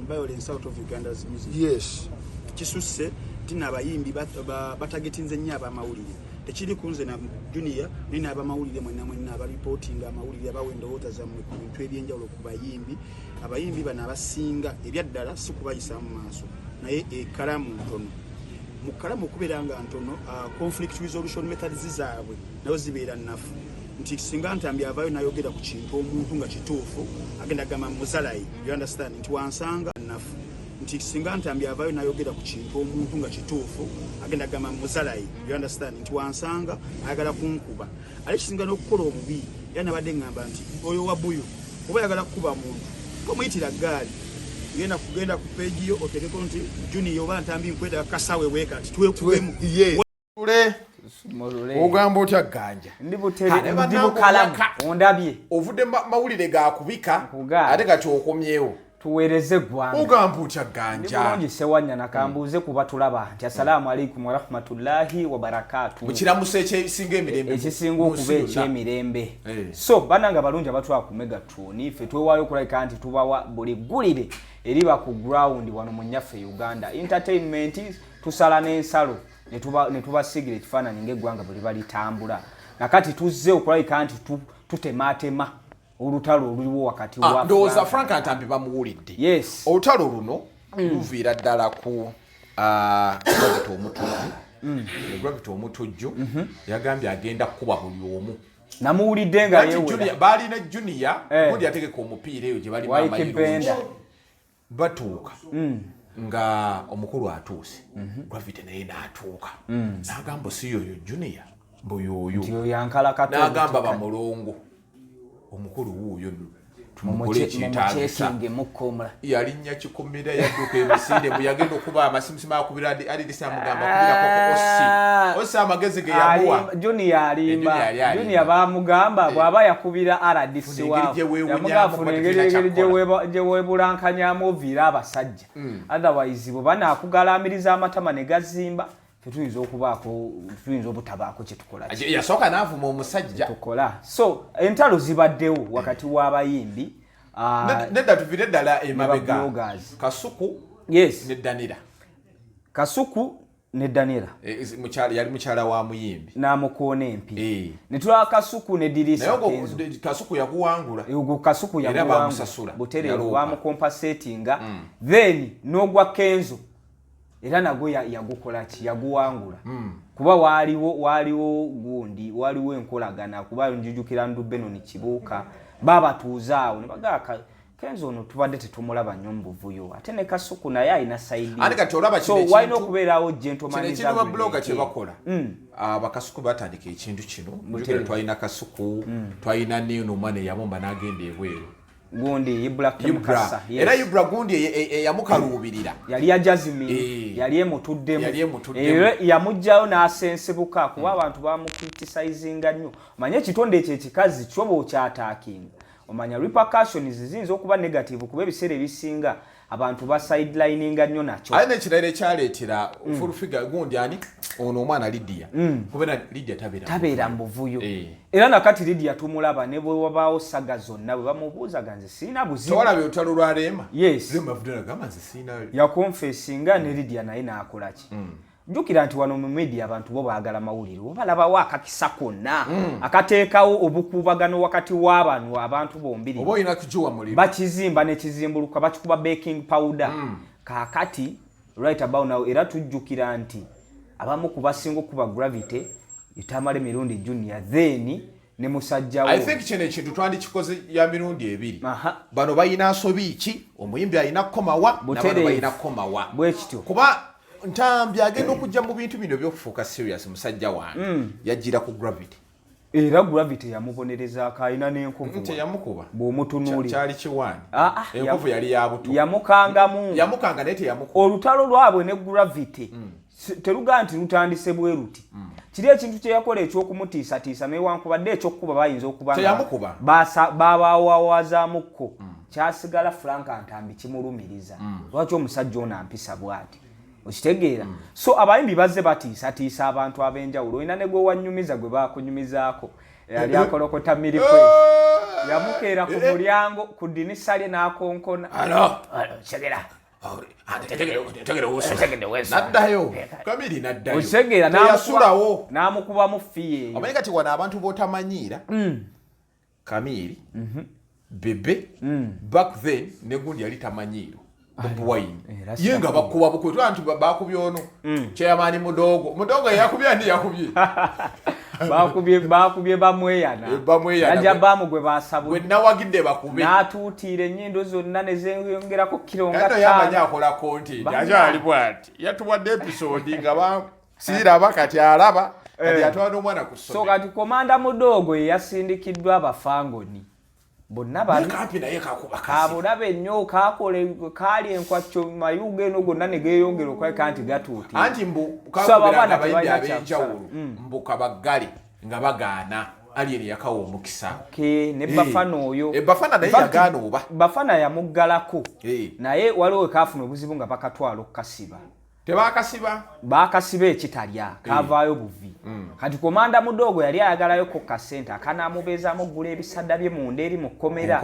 violence out of Uganda's music. Yes. Kisusse tina abayimbi batagetinze nnyo abamawulire. Tekiri kunze na Junior nina abamawulire mwenna abareporting amawulire abawendowota zammwe ku bintu ebyenjawulo ku bayimbi. Abayimbi bana abasinga ebyaddala si kubayisa mu maaso naye ekalamu ntono. Mu kalamu okubeera nga ntono conflict resolution methods zaabwe nazo zibeera nnafu. Nti singa Ntambi avaayo nayogera ku kintu omuntu nga kituufu agenda gamba muzalayi. You understand? Nti wansanga nnafu. Nti singa Ntambi avaayo nayogera ku kintu omuntu nga kituufu agenda gamba muzalayi. You understand? Nti wansanga ayagala kunkuba. Ali kisinga n'okukola obubi yana badde ngamba nti oyo wabuyo oba ayagala kukuba muntu komuyitira gaali ngenda kugenda ku page yo otereko nti Junior oba Ntambi nkweta kasawe weka nti twekubemu. Ule ogamba otya ganja ndibukalamu ondabye ovudde mawulire gakubika ate kati okomyewo tuweereze gwanga ogamba otya ganja ndibulungi sewanya nakambuuze kuba tulaba nti assalamu alaikum wa rahmatullahi wa barakatuh mukiramusa ekisinga emirembe ekisinga okuba ekyemirembe so bananga balungi abatwala ku Megatron ife twewaayo okulabika nti tubawa buli ggulire eriba ku ground wano mu nnyaffe Uganda entertainment tusala n'ensalo ne tubasigira ekifaananyi ng'eggwanga bwe liba litambula nakati tuzze okulabika nti tutematema olutalo oluliwo wakati wa ndowooza Frank Ntambi bamuwulidde. Yes. Olutalo luno luviira ddala ku Gravity Omutujju yagambye agenda kukuba buli omu. Namuwulidde nga yeewera. Baalina Junior gundi yategeka omupiira eyo gye bali mayiru batuuka nga omukulu atuuse Gravity naye n'atuuka n'agamba si yoyo Junior mbuyoyo n'agamba bamulongo omukulu wuuyo tumukole ekitagisa yalinnya kikumira yadduka emisinde bwe yagenda okuba amasimusima akubira alidisa mugamba kubira osi amagezi ge yamuwa Junior bamugamba bw'aba yakubira RDC wawe yamugafuna engeri gye weebulankanyamu oviira abasajja otherwise bwe banaakugalamiriza amatama ne gazimba tuyinza okubaako tuyinza obutabaako kye tukola yasooka n'avuma omusajja tukola so entalo zibaddewo wakati w'abayimbi nedda tuvire ddala emabega Kasuku yes Kasuku ne Danira yali mukyala wa muyimbi n'amukoona empi ne tulaba Kasuku ne Dirisa Kenzo Kasuku yaguwangula Kasuku yaguwangula butereevu bamukompensatinga then n'ogwa Kenzo era nagwe yagukola ki yaguwangula kuba waliwo gundi waliwo enkolagana kuba njujukira Ndubeno ni Kibuuka baba tuuzaawo ne bagaka Kenzo ono tubadde tetumulaba nnyo mu buvuyo ate ne Kasuku naye alina saidi ate kati olaba so walina okubeerawo gentleman kino blogger kye bakola Bakasuku batandika ekintu kino njukira twalina Kasuku twalina Nino Mane yamumba n'agenda ebweru gundi Ibrahim Kassa era Ibrahim gundi yamukaluubirira yali ajazimi yali emutuddemu era yamujjayo n'asensebuka kuba abantu bamukriticizinga nnyo omanye ekitonde ekyo ekikazi kyoba okyataakinga omanya repercussions ziyinza okuba negative kuba ebiseera ebisinga abantu ba sidelininga nnyo nakyo ate n'ekirala ekyaleetera full figure gundi ani ono omwana Lydia kubeera Lydia tabeera mu buvuyo era nakati Lydia tumulaba ne bwe wabaawo saga zonna bwe bamubuuzaga nze siina buzibu tewalabye olutalo lwa Leema yes Leema avudde agamba nze siina yakonfesinga ne Lydia naye n'akola ki jukira nti wano mu media abantu bo baagala mawulire obalabawo akakisa konna akateekawo obukuubagano wakati w'abantu abantu bombiri oba olina kujuwa muliro bakizimba nekizimbuluka bakikuba baking powder kakati right about now era tujjukira nti abamu kubasinga okuba Gravity Tamale Mirundi Junior then ne musajjawo I think kino ekintu twandikikoze ya mirundi ebiri bano bayina nsobi ki omuyimbi alina komawa n'abano bayina komawa bwe kityo kuba Ntambi agenda okujja mu bintu bino by'okufuuka serious musajja wange yajjira ku Gravity era Gravity yamubonereza akaina n'enkovu nti yamukuba bw'omutunuuli kyali kiwani enkovu yali yabutu yamukanga naye teyamukuba olutalo lwabwe ne Gravity teruga nti lutandise bwe ruti kiri ekintu kye yakola ekyokumutiisatiisa newankubadde ekyokukuba bayinza okuba teyamukuba babawawazamukko kyasigala Frank Ntambi kimulumiriza lwaki omusajja ono ampisa bw'ati okitegeera so abayimbi bazze batiisatiisa abantu ab'enjawulo olina ne gwe wanyumiza gwe bakunyumizaako yali akolokota mirikwe yamukeera ku mulyango ku dinisa lye n'akonkona segera naddayo Kamiri naddayo osegera n'amukubamu fiye omanyi kati wano abantu b'otamanyiira Kamiri bebe back then ne gundi yali tamanyiiro Wine. Ye nga bakuba bukwe abantu bakubye ono chairman mudogo yakubye ndi yakubye bakubye bamweyana najja bamugwe basabu we nawagidde bakube natuutira ennyindo zonna ne zeyongerako kilonga ttaano yamanya akola content akyali bwati yatuwadde episode nga siraba kati alaba kati atwala n'omwana ku ssomero so kati komanda mudogo ye yasindikiddwa abafangoni bonna bakapi naye kakuba kabulabe nnyo kali enkwacyo mayuge eno gonna ne geeyongera okweka nti gatuuti anti kakubira abayimbi ab'enjawulo mbuka baggale nga bagaana aliyeri yakawa omukisa ne bafana oyo bafana naye yagaana oba bafana yamuggalako naye waliwo kaafuna obuzibu nga bakatwala okukasiba bakasiba ekitalya kavaayo buvi kati komanda mudogo yali ayagalayo ko kasente akanamubeezaamu oggula ebisada bye munda eri mu kkomera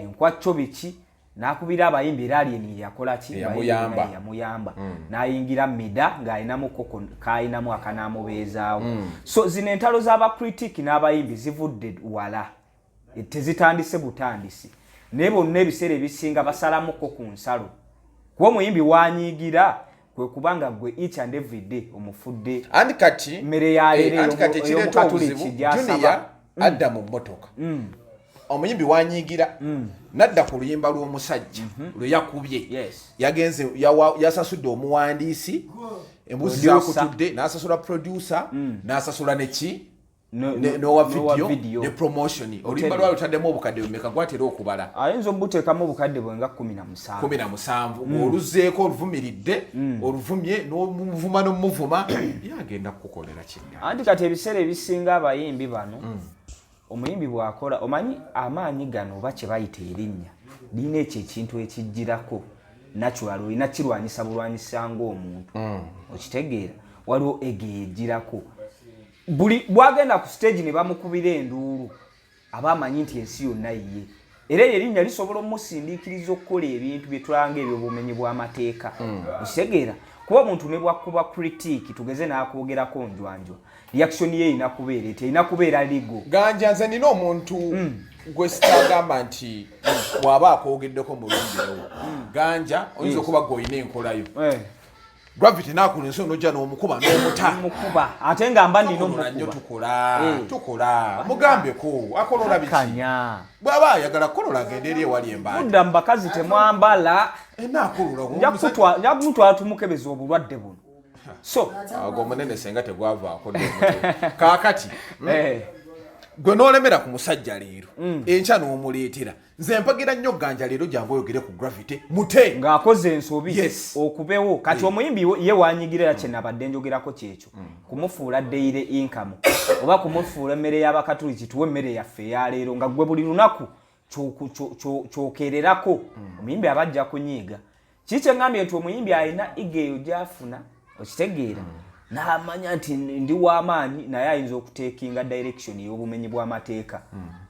enkwacyo biki n'akubira abayimbi Alien yakola ki yamuyamba n'ayingira mida ng'alinamu kayinamu akanamubeezaawo so zino entalo z'abacritic n'abayimbi zivudde wala tezitandise butandisi naye bonna ebiseera ebisinga basalamuko ku nsalo kuba omuyimbi wanyiigira kwe kubanga gwe each and every day omufudde andi kati mmere yaleero Junior adda mu mmotoka omuyimbi wanyiigira nadda ku luyimba lw'omusajja lwe yakubye yagenze yasasudde omuwandiisi embuzi zakutudde n'asasula producer n'asasula neki nowa video ne promotion oluyimba lwali lutaddemu obukadde bumeka gwatera okubala ayinza obuteekamu obukadde bwenga 17 oluzeeko oluvumiridde oluvumye n'omuvuma n'omuvuma yagenda kukukolera kinnya anti kati ebiseera ebisinga abayimbi bano omuyimbi bw'akola omanyi amaanyi gano oba kye bayita erinnya lina ekyo ekintu ekijjirako natural olina kirwanyisa bulwanyisa ng'omuntu okitegeera waliwo egejjirako buli bwagenda ku stage ne bamukubira enduulu aba amanyi nti ensi yonna yiye era erinnya lisobola omusindiikiriza okukola ebintu bye tulanga eby'obumenyi bw'amateeka okitegeera kuba omuntu ne bwakuba critique tugeze n'akwogerako njwanjwa reaction ye inakubeera eti inakubeera ligo ganja nze nina omuntu gwe sitagamba nti bw'aba akwogeddeko mulungirewo ganja oyinza okuba gweolina enkolayo Gravity nakula enso nojja n'omukuba n'omukuba ate nga mba nino omukuba tukola mugambeko akolola biki bw'aba ayagala kolola agende eri ewali embaaji mudda mu bakazi temwambala enakolola njakutwala tumukebeza obulwadde buno so ago munene senga tegwavaako kaakati gwe n'olemera ku musajja leero enkya n'omuleetera nze mpagira nnyo ganja leero jangu oyogere ku Gravity mute ng'akoze ensobi okubewo kati omuyimbi ye wanyigira yakye nabadde njogerako kyekyo kumufuula daily income oba kumufuula emmere y'abakatuliki tuwe emmere yaffe eyaleero nga gwe buli lunaku kyokererako omuyimbi abajja kunyiiga kikye ngambye nti omuyimbi alina igeeyo gy'afuna okitegeera n'amanya nti ndi w'amaanyi naye ayinza okuteekinga direction y'obumenyi bw'amateeka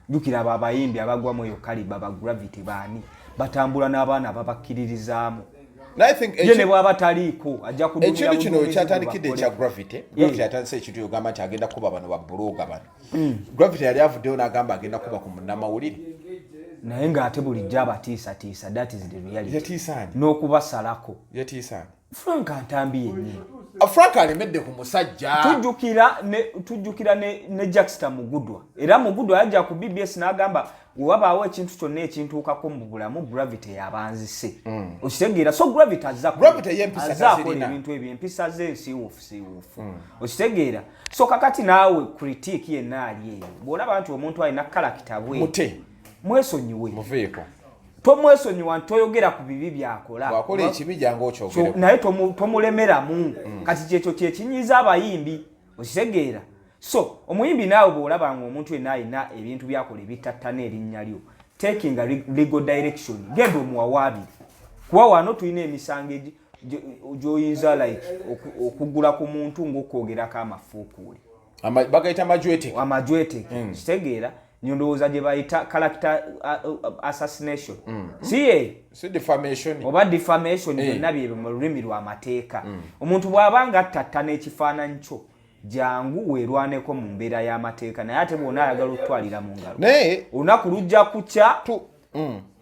jjukira abo abayimbi abagwamu eyo kaliba ba Gravity baani batambula n'abaana babakkiririzaamu ye ne bw'aba taliiko ajja kudumira ekintu kino kyatandikidde ekya Gravity atandise ekintu yogamba nti agenda kuba bano babbulooga bano Gravity yali avuddeyo n'agamba agenda kuba ku munnamawulire naye ng'ate bulijjo abatiisatiisa that is the reality yatiisaani n'okubasalako yatiisaani Frank Ntambi yennyini Frank alemedde ku musajja tujjukira ne Jackster Mugudwa era Mugudwa yajja ku BBS n'agamba wabaawo ekintu kyonna ekintuukako mu bulamu Gravity yabanzise okitegeera so Gravity azaakola ebintu ebyo empisa ze nsiiwuufu okitegeera so kakati naawe critique yenna ali eyo bw'olaba nti omuntu alina kalakita bwe mwesonyiwe muveeko tomwesonyiwa ntoyogera ku bibi byakola bwakola ekibi jangu okyogere naye tomulemeramu kati kyekyo kyekinyiiza abayimbi okitegeera so omuyimbi naawe bw'olaba nga omuntu yenna alina ebintu byakola ebitattana erinnya lyo taking a legal direction genda omuwawaabire kuba wano tulina emisango gy'oyinza like okugula ku muntu ng'okwogerako amafuukuule Bagaita amajwete. Kitegeera nyondowooza gye bayita character assassination. Si defamation. Oba defamation byonna bye mu lulimi lw'amateeka. Omuntu bw'abanga attatta n'ekifaananyi kyo jangu weerwaneko mu mbeera y'amateeka naye ate bw'ona ayagala okutwalira mu ngalo. Olunaku lujja kukya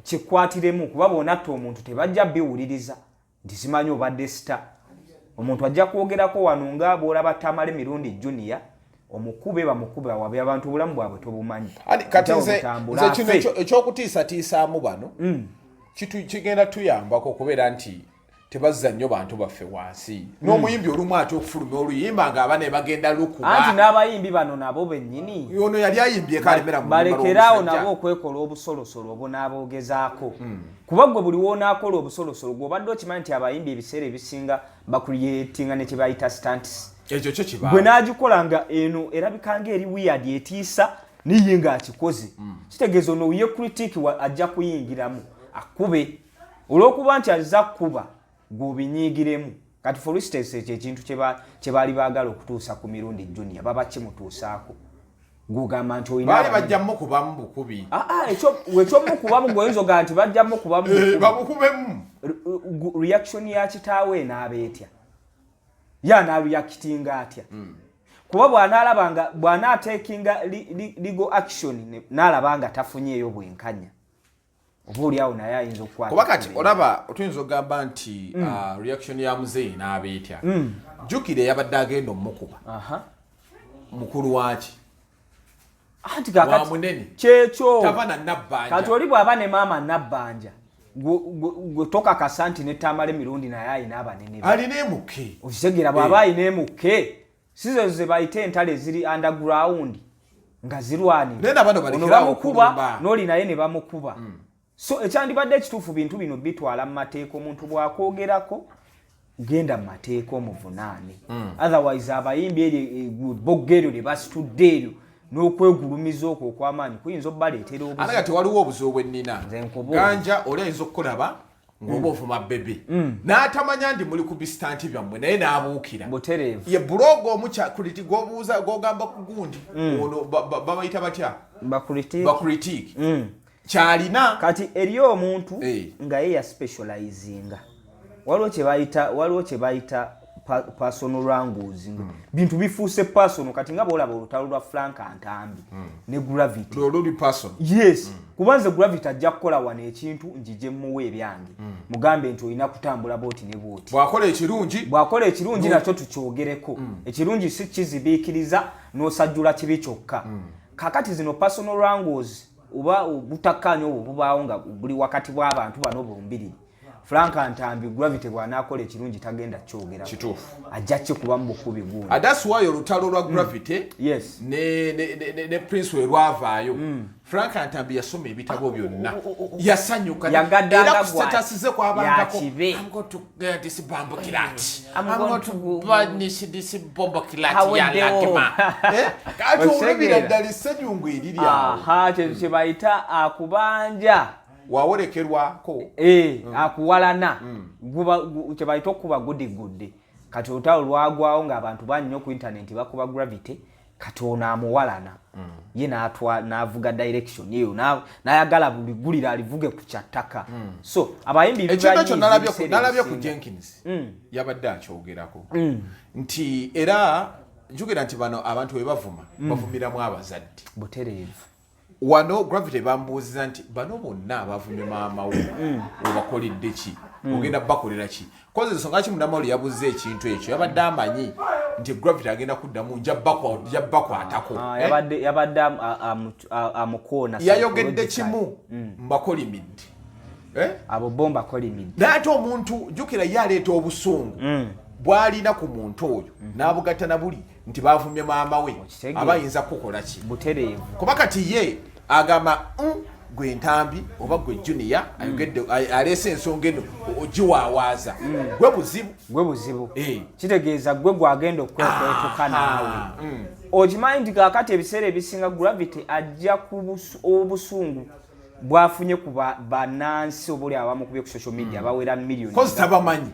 kikwatiremu kuba bw'onatta omuntu tebajja biwuliriza nti simanyi obadde sita. Omuntu ajja kwogerako wano nga bw'olaba Tamale Mirundi Junior omukube bamukube wabe abantu obulamu bwabwe tobumanyi. Kati nze kino ekyokutiisatiisaamu bano kigenda tuyambako okubeera nti tebazza nnyo bantu baffe wansi. N'omuyimbi olumu ate okufulumya oluyimba ng'aba ne bagenda lukuba. Anti n'abayimbi bano nabo bennyini. Ono yali ayimbye kalemera mu balekeraawo nabo okwekola obusolosolo obunaabogezaako. Kuba gwe buli w'onaakola obusolosolo gw'obadde okimanyi nti abayimbi ebiseera ebisinga bakuliyetinga ne kye bayita stunts. Ekyo kyo kiba. Bwe n'agikola nga eno erabika ng'eri weird etiisa niye ng'akikoze. Kitegeeza ono ye critique ajja kuyingiramu akube. Olw'okuba nti azza kuba gw'obinyiigiremu. Kati for instance ekyo ekintu kye baali baagala okutuusa ku Mirundi Junior baba kimutuusaako. Gugamba nti oyina baali bajjamu kubamu bukubi. Ekyomukubamu gw'oyinza ogaa nti bajjamu kubamu bamukubemu. Reaction ya kitaawe n'abeetya. N'areactinga atya. Kuba bw'anaatekinga legal action n'alabanga tafunyeeyo bwenkanya. Obuulyawo naye ayinza okukwata. Kuba kati olaba tuyinza okugamba nti reaction ya muzeeyi n'abeetya. Jjukire yabadde agenda omukuba. Mukulu waki. Anti kakati kyekyo. Taba na nabbanja. Kati oli bw'aba ne maama nabbanja. Gwe tokakasa nti ne Tamale Mirundi naye ayina abanene. Alina emuke. Okitegeera bw'aba ayina emuke. Sizo ze bayite entale ziri underground nga zirwanira. Nena bano balikirawo okuba n'oli naye ne bamukuba. So ekyandibadde ekituufu bintu bino bitwala mu mateeka omuntu bw'akoogerako genda mu mateeka omuvunaane. Otherwise abayimbi ebbogga eryo lye basitudde eryo n'okwegulumiza okwo okw'amaanyi kuyinza obbaleetera obuzibu. Ate kati waliwo obuzibu bw'ennina. Ganja oli ayinza okukulaba ng'oba ovuma bebe. N'atamanya ndi muli ku bisitanti byammwe naye n'abuukira. Butereevu. Ye bulogo omukyakuliti gw'obuuza gw'ogamba ku gundi. Ono babayita batya? Bakulitiiki. Kyalina. Kati eri omuntu nga ye ya specializinga. Waliwo kye bayita personal wrangles. Bintu bifuuse personal kati nga bw'olaba olutalo lwa Frank Ntambi ne Gravity. Luli personal. Yes. Kubanze Gravity ajja kukola wano ekintu njije muwe ebyange. Mugambe nti olina kutambula booti ne booti. Bw'akola ekirungi nakyo tukyogereko. Ekirungi si kizibiikiriza n'osajjula kibi kyokka. Kakati zino personal wrangles oba butakkaanya obwo bubaawo nga buli wakati bw'abantu bano bombiriri. Frank Ntambi Gravity bw'anaakola ekirungi tagenda kyogera. Kituufu. Ajja kikuba mu bukubi gundi. That's why olutalo lwa Gravity ne Prince we lwavaayo. Frank Ntambi yasoma ebitabo byonna. Yasanyuka. Era kustatasize kwabangako. I'm going to get this bomb kilat. I'm going to banish this bomb kilat yalakema. Kati olubira ddala essenyungu eriri awo. Kye bayita akubanja. Wawolekerwako akuwalana kye bayita okuba guddigudde. Kati olutalo lwagwawo ng'abantu bannyo ku internet bakuba Gravity kati ono amuwalana ye n'avuga direction yeyo n'ayagala buli ggulira alivuge ku kyattaka. So abayimbi ekyo nalabye ku Jenkins yabadde akyogerako nti era njogera nti bano abantu we bavuma bavumiramu abazadde. Butereevu. Wano Gravity bambuuziza nti bano bonna abavumye maama we obakolidde ki ogenda bakolera ki koze ensonga ki Mundamawuli yabuze ekintu ekyo yabadde amanyi nti Gravity agenda kuddamu njabbakwatako yabadde amukoona yayogedde kimu mbakolimidde abo bomba kolimidde naye ate omuntu jjukira ye aleeta obusungu bw'alina ku muntu oyo n'abugatta na buli nti bavumye maama we abayinza kukola ki. Butereevu. Kuba kati ye agamba gwe Ntambi oba gwe Junior ayogedde aleese ensonga eno ogiwaawaaza gwe buzibu. Kitegeeza gwe gwagenda okwetuka naawe. Okimanyi nti kaakati ebiseera ebisinga Gravity ajja ku obusungu bwafunye ku bannansi obuli abamukubye ku social media abawera miliyoni.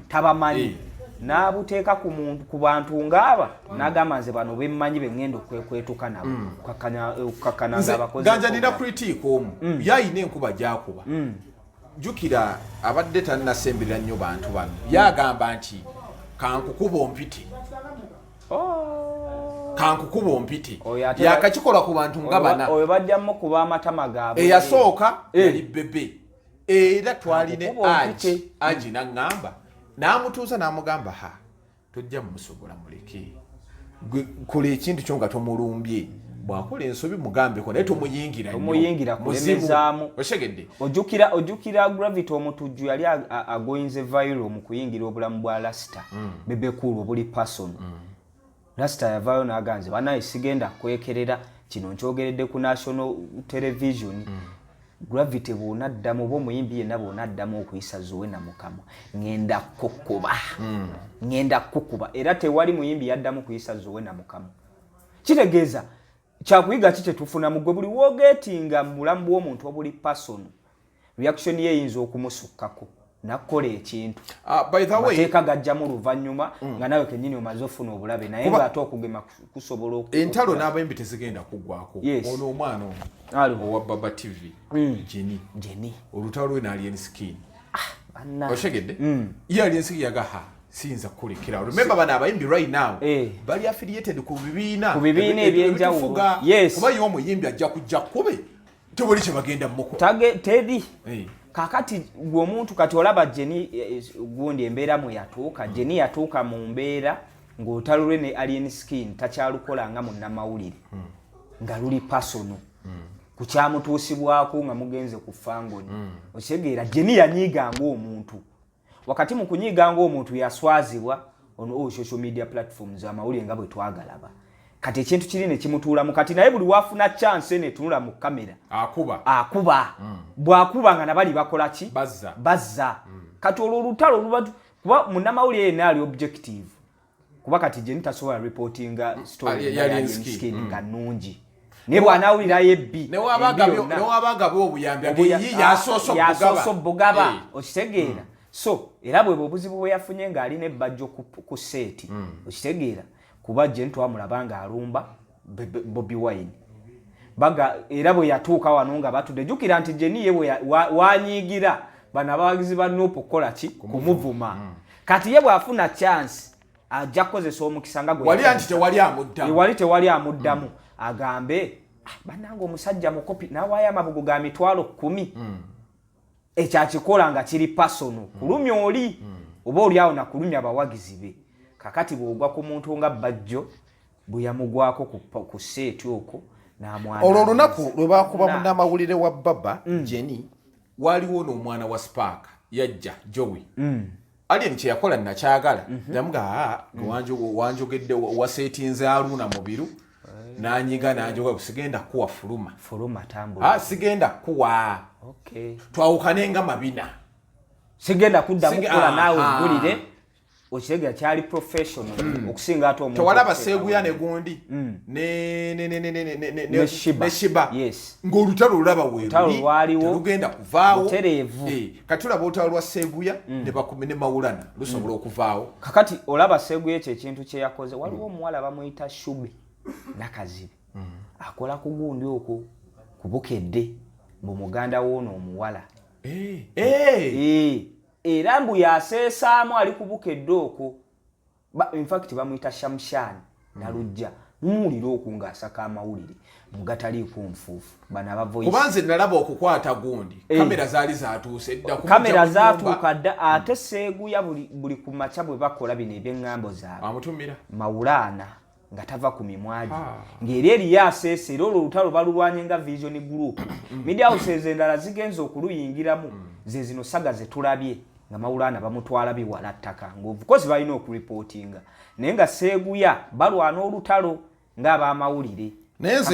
Tabamanyi. n'abuteeka ku bantu ng'aba n'agamba nze bano bemmanyi be ŋŋenda okwekwetuka nabo kukakkana ng'abakozi ganja nina kritiika omu yayina enkuba gy'akuba jjukira abadde tannasemberera nnyo bantu bano yagamba nti kankukuba ompite kankukuba ompite yakakikola ku bantu nga bana oyo bajjamu kuba amatama gaabwe eyasooka yali bebe era twaline aji naŋŋamba n'amutuuza n'amugamba tojja mumusobola muleke kola ekintu kyo nga tomulumbye bwakola ensobi mugambeko naye tomuyingira kulemezaamu oshegedde ojjukira Gravity Omutujju yali agoyinze viral mu kuyingira obulamu bwa Rasta bebekulu obuli person Rasta yavaayo n'aganze banaye sigenda kwekerera kino nkyogeredde ku national television Gravity bw'onaddamu oba omuyimbi yenna bw'onaddamu okuyisa Zuwena Mukama ngenda kukuba era tewali muyimbi yaddamu kuyisa Zuwena Mukama kitegeeza kyakuyiga kike tufuna mugwe buli woogeetinga mu bulamu bw'omuntu obuli person reaction ye eyinza okumusukkako nakola ekintu mateeka gajjamu luvannyuma nga nawe kennyini omaze ofuna obulabe naye ng'ate okugema kusobola entalo n'abayimbi tezigenda kuggwako ono omwana owa Baba TV Jenny olutalo lwe n'Alien Skin oshegedde ye Alien Skin yagaha siyinza kukulekera remember bano abayimbi right now bali affiliated ku bibiina ebyenjawulo kuba ye omuyimbi ajja kujja kube tewali kye bagenda muko tedi kakati gwe omuntu kati olaba Jenny gundi embeera mwe yatuuka Jenny yatuuka mu mbeera ng'otalulwe ne Alien Skin takyalukola nga munnamawulire nga luli personal kukyamutuusibwako nga mugenze ku fangoni okitegeera Jenny yanyiiga ng'omuntu wakati mu kunyiiga ng'omuntu yaswazibwa on social media platforms amawulire nga bwe twagalaba kati ekintu kiri ne kimutuulamu kati naye buli wafuna chance ne tunula mu kamera akuba bwakuba nga nabali bakola ki bazza kati olutalo lubatu kuba munnamawulire yenna ali objective kuba kati Jenny tasobola reportinga story ya Skin nga nnungi ne bwanawulira yebbi newabagaba obuyambi ageyi yasoso bugaba okitegeera so era bwe obuzibu bwe yafunye ng'ali n'ebbajjo ku seeti okitegeera kuba Jenny twamulaba ng'alumba Bobi Wine era bwe yatuuka wano nga batudde jjukira nti Jenny ye wanyiigira bano abawagizi ba Nuupu okukola ki kumuvuma kati ye bw'afuna chance ajja kukozesa omukisa nga wali tewali amuddamu agambe bannange omusajja mukopi n'awaayo amabugo ga mitwalo 10 ekyakikola nga kiri pasono kulumya oli oba oli awo nakulumya abawagizi be kakati bw'ogwa ku muntu nga Bajjo bwe yamugwako ku seeti okwo n'amwana olwo olunaku lwe baakuba munnamawulire wa Baba Jenny waliwo n'omwana wa Spark yajja Joey Alien kye yakola nakyagala namuga wanjogedde waseetinze Aruna Mubiru nanyiga nanjoga kusigenda kuwa fuluma tambula sigenda kuwa twawukane nga mabina sigenda kudda mukola nawe gulire okirega kyali professional okusinga ate omuntu tewalaba Seguya ne gundi ne Shiba ng'olutalo lulaba weeruli lugenda kuvaawo katulaba olutalo lwa Seguya ne bakumi ne Mawulana lusobola okuvaawo kakati olaba Seguya ekyo ekintu kye yakoze waliwo omuwala bamuyita Shube nakazibe akola ku gundi okwo kubukedde mu muganda woono omuwala era mbu yaseesaamu ali kubukedde okwo in fact bamuyita Shamshani nalujja muwulire okwo ng'asaka amawulire mugataliiko nfuufu bano abavoice kubanze nalaba okukwata gundi kamera zaali zatuuse dda kamera zaatuuka dda ate Seguya buli ku maca bwe bakola bino eby'eŋŋambo zaabwe amutumira Mawulana nga tava ku mimwaji ngeri eri yaseese era olutalo balulwanye nga Vision Group media houses endala zigenza okuluyingiramu ze zino saga ze tulabye nga Mawulana bamutwala biwala ttaka ng'ovu kozi balina okureportinga naye nga Seguya balwana olutalo ng'abamawulire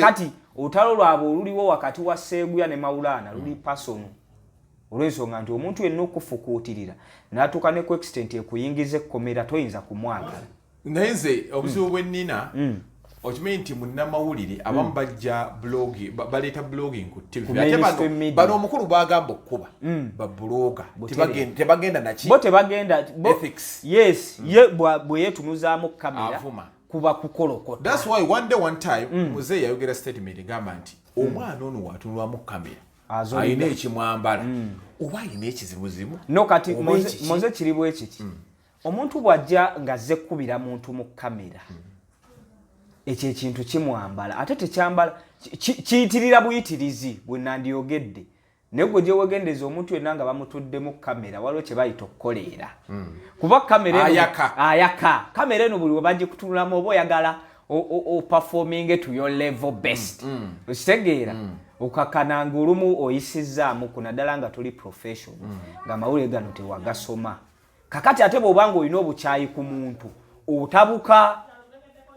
kati olutalo lwabwe oluliwo wakati wa Seguya ne Mawulana luli personal olw'ensonga nti omuntu yenna okufukuutirira n'atuuka ne ku extent ekuyingiza ekkomera toyinza kumwagala naye nze obuzibu bwe nnina okimanyi nti munnamawulire abamu bajja blogi baleeta blogging ku TV ate bano omukulu bagamba okuba babloga tebagenda naki bo tebagenda ethics yes bwe yetunuzaamu kamera kuba kukolokota. That's why one time muzeeyi yayogera statement gamba nti omwana ono watunulwamu kamera ayina ekimwambala oba ayina ekizibuzibu no kati moze kiri bwe kiki omuntu bw'ajja ng'azze kkubira muntu mu kamera ekyo ekintu kimwambala ate tekyambala kiyitirira buyitirizi bwe nandiyogedde naye gwe gye wegendeza omuntu yenna nga bamutudde mu kamera waliwo kye bayita okukoleera kuba kamera ayaka kamera eno buli we bagikutunulamu oba oyagala performing to your level best okitegeera okakananga olumu oyisizzaamu ku naddala nga tuli professional nga mawulire gano tewagasoma kakati ate bw'obanga olina obukyayi ku muntu otabuka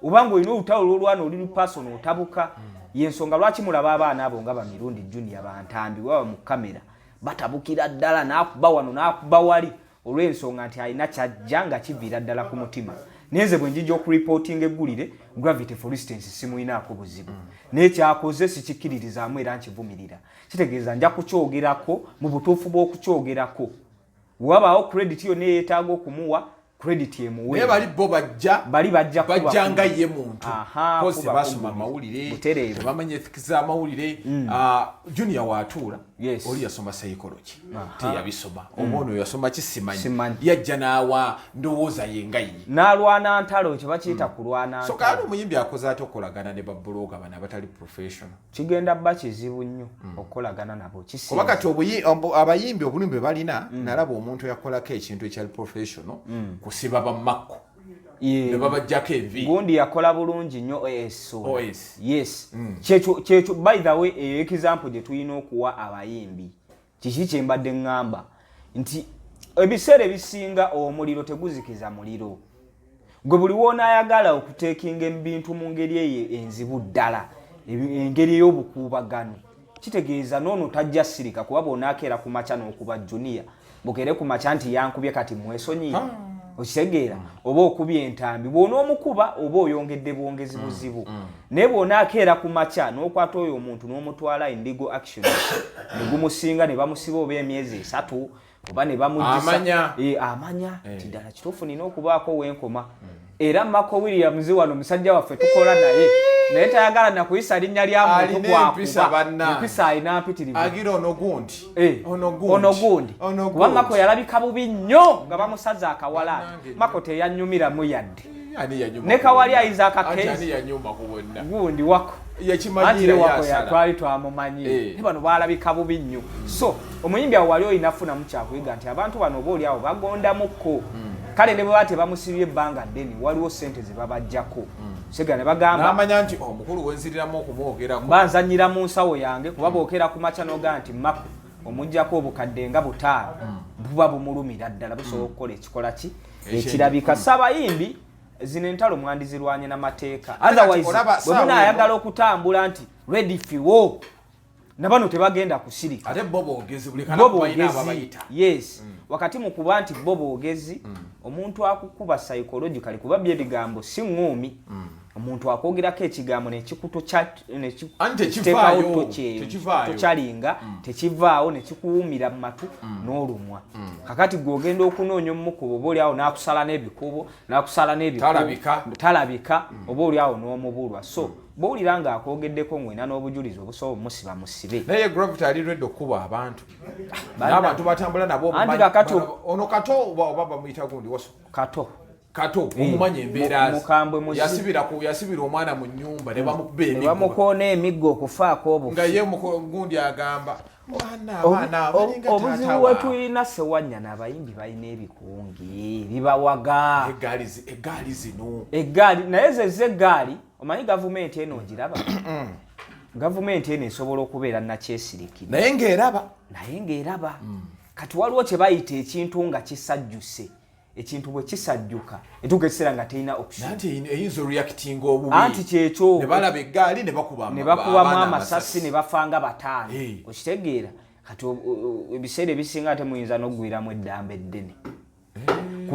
obanga olina olutalo lw'olwana oli lupasono otabuka yensonga lwaki mulaba abaana abo nga Mirundi Junior ba Ntambi waba mu kamera batabukira ddala n'akuba wano n'akuba wali olw'ensonga nti alina kyajja nga kiviira ddala ku mutima neze bwe njijja okureporting eggulire gravity for instance simuyinaako buzibu n'ekyakoze sikikkiririzaamu era nkivumirira kitegeeza nja kukyogerako mu butuufu bw'okukyogerako wabaawo credit yonna eyeetaaga okumuwa credit emuwe naye bali bo bajja nga ye muntu kozi basoma amawulire bamanya ethics z'amawulire Junior waatuula oli yasoma psychology teyabisoma omwono yasoma kisimanyi yajja n'awa ndowooza ye nga ye n'alwana ntalo kye bakiyita kulwana so kaali omuyimbi akoze ate okolagana ne babloga bano abatali professional kigenda bba kizibu nnyo okukolagana nabo kuba kati abayimbi obulumi bwe balina nalaba omuntu yakolako ekintu ekyali professional kusiba bamakko ne babajjako envi gundi yakola bulungi nnyo yes kyekyo by the way example gye tulina okuwa abayimbi kiki kye mbadde ŋŋamba nti ebiseera ebisinga omuliro teguzikiza muliro gwe buli woonayagala okuteekinga ebintu mu ngeri eyo enzibu ddala engeri ey'obukuubagano kitegeeza noono tajja sirika kuba bw'onaakeera ku makya n'okuba Junior bukere ku makya nti yankubye kati mwesonyiire okitegeera oba okubye entambi bw'onoomukuba oba oyongedde bwongezi buzibu naye bw'onaakeera ku makya n'okwata oyo omuntu n'omutwala indigo action ne gumusinga ne bamusiba oba emyezi 3 oba ne bamugisa amanya nti ddala kituufu nina okubaako wenkoma era Mako Williams wano musajja waffe tukola naye tayagala na kuyisa linnya lya muntu gwakuba empisa alina mpitirivu agira ono gundi kuba Mako yalabika bubi nnyo nga bamusaza akawala Mako teyanyumiramu yadde ne kawali ayiza akakezi gundi wako twali twamumanyi ne bano balabika bubi nnyo so omuyimbi awo wali olinafunamu kyakuyiga nti abantu bano oba oli awo bagondamukko kale ne bwe bate bamusibye ebbanga ddeni waliwo ssente ze babajjako segane bagamba namanya nti omukulu wenziriramu okumwogerako banzanyira mu nsawo yange kuba bookera ku makya n'ogamba nti Mako omujjako obukadde nga 5 buba bumulumira ddala busobola okukola ekikola ki ekirabika sabayimbi zino entalo mwandizirwanye n'amateeka otherwise bwe munaayagala okutambula nti ready fiwo nabano tebagenda kusirika ate boboogezi buli kanaku balina ababayita yes wakati mu kuba nti boboogezi omuntu akukuba psychologically kuba byebigambo si ngumi omuntu akwogerako ekigambo nekikyalinga tekivaawo nekikuwumira mu matu n'olumwa kakati gwogenda okunoonya omukubo oba oliawo n'akusala n'ebikubo talabika oba oliawo n'omubulwa so bw'olira nga akwogeddeko ng'olina n'obujulizi obusobola musiba musibe naye gravity ali ready okukuba abantu n'abantu batambula nabo anti kakati ono kato oba bamuyita gundi waso kato omumanya embeera yasibira omwana mu nnyumba ne bamukuba emiggo bamukoona emiggo okufaako obufu nga ye gundi agamba obuzibu wetulina sewanya n'abayimbi balina ebikungi bibawaga eggaali zino naye zezze eggaali omanyi gavumenti eno ogiraba gavumenti eno esobola okubeera nakyesirikira naye ng'eraba kati waliwo kye bayita ekintu nga kisajjuse ekintu bwe kisajjuka etuuka ekiseera nga terina option anti kyekyo ne balaba eggaali ne bakubamu amasasi ne bafanga 5 okitegeera kati ebiseera ebisinga ate muyinza n'oggwiramu eddamba eddene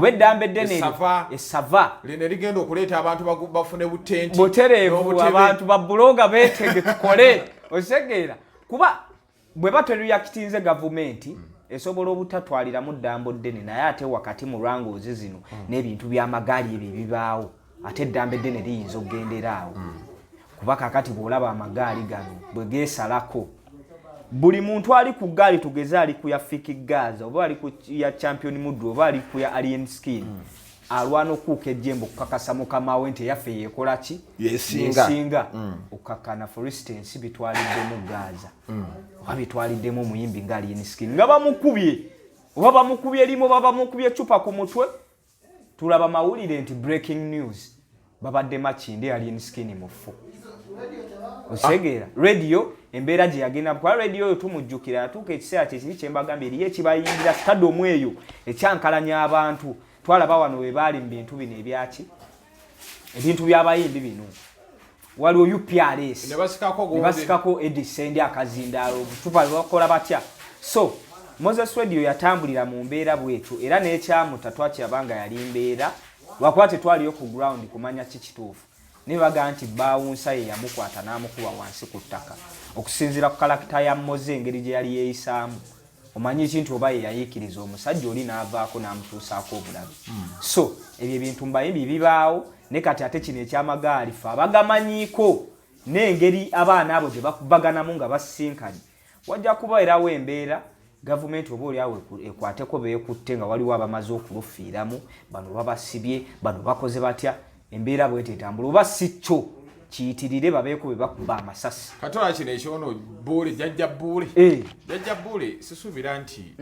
Kubedambe dene esava lino ligenda okuleeta abantu bafune butenti boterevu abantu babuloga betege tukole osegeera kuba bwe batereactinze government esobola obutatwalira mu ddambo ddene naye ate wakati mu lwanguzi zino n'ebintu by'amagaali ebyo bibaawo ate eddambo ddene liyinza okugenderaawo kuba kakati bw'olaba amagaali gano bwe geesalako buli muntu ali ku gaali tugeze ali ku ya Fiki Gaza oba ali ku ya Champion Muddu oba ali ku ya Alien Skin alwana okuuka ejjembo okukakasa mukamawe nti yaffe yeekola ki yesinga okukakana for instance bitwaliddemu Gaza oba bitwaliddemu omuyimbi nga Alien Skin nga bamukubye oba bamukubye limu oba bamukubye cupa ku mutwe tulaba mawulire nti breaking news babadde makindi Alien Skin mufu osegeera radio embeera gye yagenda kwa radio oyo tumujjukira atuuka ekiseera kye kyembagambye eriyo ekibayingira stadium eyo ekyankalanya abantu twalaba wano we baali mu bintu bino ebyaki ebintu by'abayimbi bino waliwo UPRS ne basikako Edison akazindaalo tupa bakola batya so Moses Radio yatambulira mu mbeera bwetyo era n'ekyamuta twakyabanga yali mbeera wakwate twaliyo ku ground kumanya kikituufu nibaga nti baawunsa ye yamukwata n'amukuba wansi ku ttaka okusinziira ku kalakita ya Moze engeri gye yali yeeyisaamu omanyi kintu oba ye yayiikiriza omusajja oli n'avaako n'amutuusaako obulabe so ebyo ebintu mbayimbi bibaawo ne kati ate kino ekyamagaali fe abagamanyiiko n'engeri abaana abo gye bakubaganamu nga basisinkanye wajja kubaerawo embeera gavumenti oba oliawo ekwateko beekutte nga waliwo abamaze okulufiiramu bano babasibye bano bakoze batya embeera bwete etambula oba si kyo kiyitirire babeeko be bakuba amasasi katola kino ekyono buule jjajja buule sisuubira nti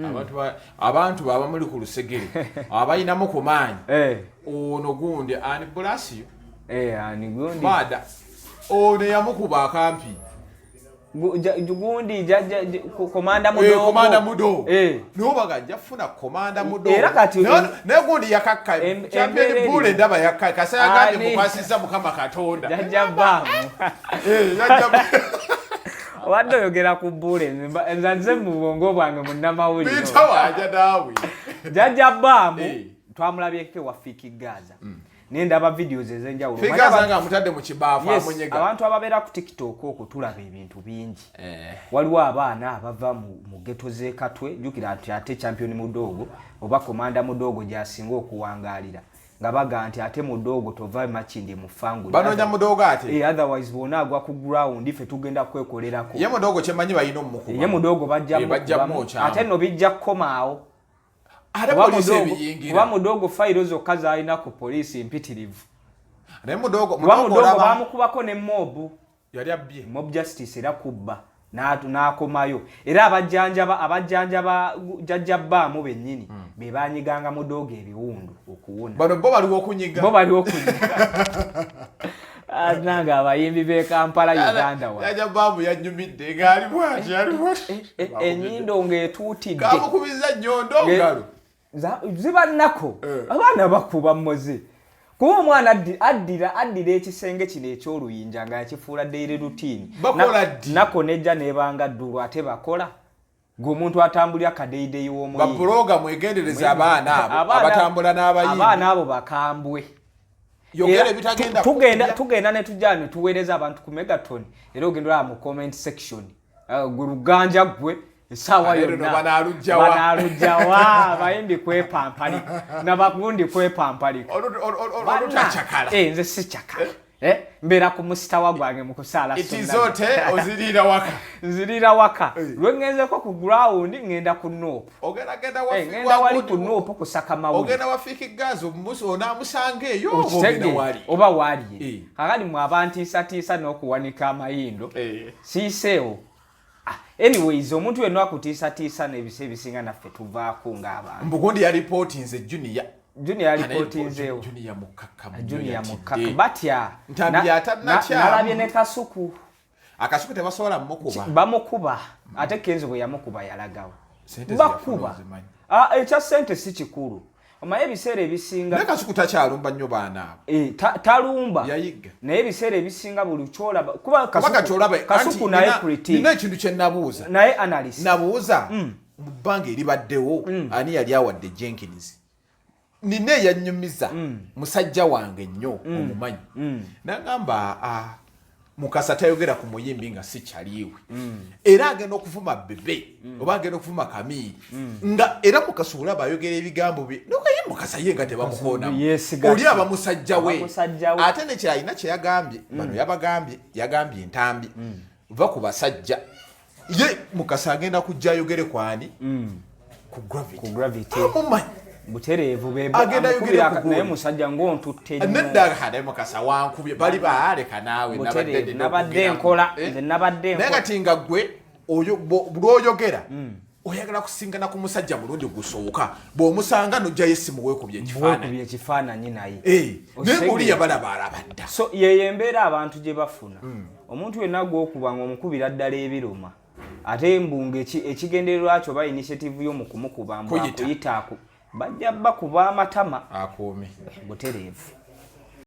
abantu baba muli ku lusegere abayinamu ku maanyi ono gundi ani bulasiyo bada ono yamukuba akampi gundi komanda mudo nobaga jafuna komanda mudo era kati ne gundi yakakka champion bulle ndaba yakakka kasagande mukwasiza mukama katonda jajaba wadde yogera ku bulle nzanze mu bwongo bwange munnamawulire bitawaja dawe jajaba twamulabyeke wa Fiki Gaza nendaba videos ezenjawulo Figazanga mutadde mu kibaafu amunyega abantu ababeera ku TikTok okwo tulaba ebintu bingi waliwo abaana abava mu ghetto ze Katwe jukira ate champion mudogo oba komanda mudogo gyasinga okuwangaalira nga baga nti ate mudogo tova makindi mufangu banonya mudogo ate otherwise bona agwa ku ground ife tugenda kwekolerako ye mudogo kyemanyi bayino mukuba ye mudogo bajja ate no bijja komaawo kuba mudogo fayiro zokka zaalina ku poliisi mpitirivu bamukubako ne mobu yali abbye mob justice era kubba n'akomayo era abajjanjaba jajjabbaamu bennyini be banyiganga mudogo ebiwundu okuwuna bano bo baliwo okunyiga nanga abayimbi b'e Kampala Uganda wa jajjabbaamu yanyumidde ngaali bwati enyindo ng'etuutidde kamukubiza nnyondo ngalo zibannako abaana bakuba Moze kuba omwana addira ekisenge kino eky'oluyinja nga yakifuula daily routine nako nejja nebanga ddulu ate bakola ng'omuntu atambulira kadeyideyi w'omuyimbi babuloga mwegendereza abaana abo abatambula n'abayimbi abaana abo bakambwe tugenda ne tujja ne tuweereza abantu ku Megaton era ogendera mu comment section guluganja gwe esawa yonna banalujjawa bayimbi kwepampali nabagundi kwepampali olutachakala nze si chakala mbeera ku musitawa gwange mu kusaala itizote nzirira waka lwengenzeko ku ground ngenda ku nopo ngenda wali ku nopo kusaka mawuli ogenda wa Fiki Gaza omuso onamusanga eyo oba wali kakati mu abantiisatiisa n'okuwanika amayindo siiseewo anyways omuntu yenna akutiisatiisa n'ebisa ebisinga naffe tuvaako ng'abantu mbugundi ya reportinze junior reportinzeewo junior mukaka batya Ntambi nalabye ne Kasuku akasuku tebasobola bamukuba ate Kenzo bwe yamukuba yalagawo bakuba ekya ssente si kikulu omaye ebiseera ebisinga naye Kasuku takyalumba nnyo baana talumba yayiga naye ebiseera ebisinga buli kyolaba kuba Kasuku naye critic nina ekintu kye nabuuza naye analyst nabuuza mu bbanga eribaddewo ani yali awadde Jenkins nina eyanyumiza musajja wange nnyo omumanyi nagamba Mukasa tayogera ku muyimbi nga si kyaliwe era agenda okuvuma bebe oba agenda okuvuma Kamili nga era Mukasa olaba ayogera ebigambo bye nokaye Mukasa ye nga tebamukoona oli aba musajja we ate ne kyalina kye yagambye bano yagambye Ntambi va ku basajja ye Mukasa agenda kujja ayogere kwani ku gravity butereevu beba naye musajja ng'ontutte nedda hade Mukasa wankubye bali baaleka naawe nabadde nkola naye kati nga ggwe bw'oyogera oyagala kusingana ku musajja mulungi gusooka bw'omusanga nojjayo essimu weekubye ekifaananyi naye naye oli yabalaba alabadda so yeyo embeera abantu gye bafuna omuntu yenna gw'okuba ng'omukubira ddala ebiruma ate mbunga ekigendererwa kyo ba initiative y'omukumukuba mbu akuyitaako bajja bakuba amatama akuumi butereevu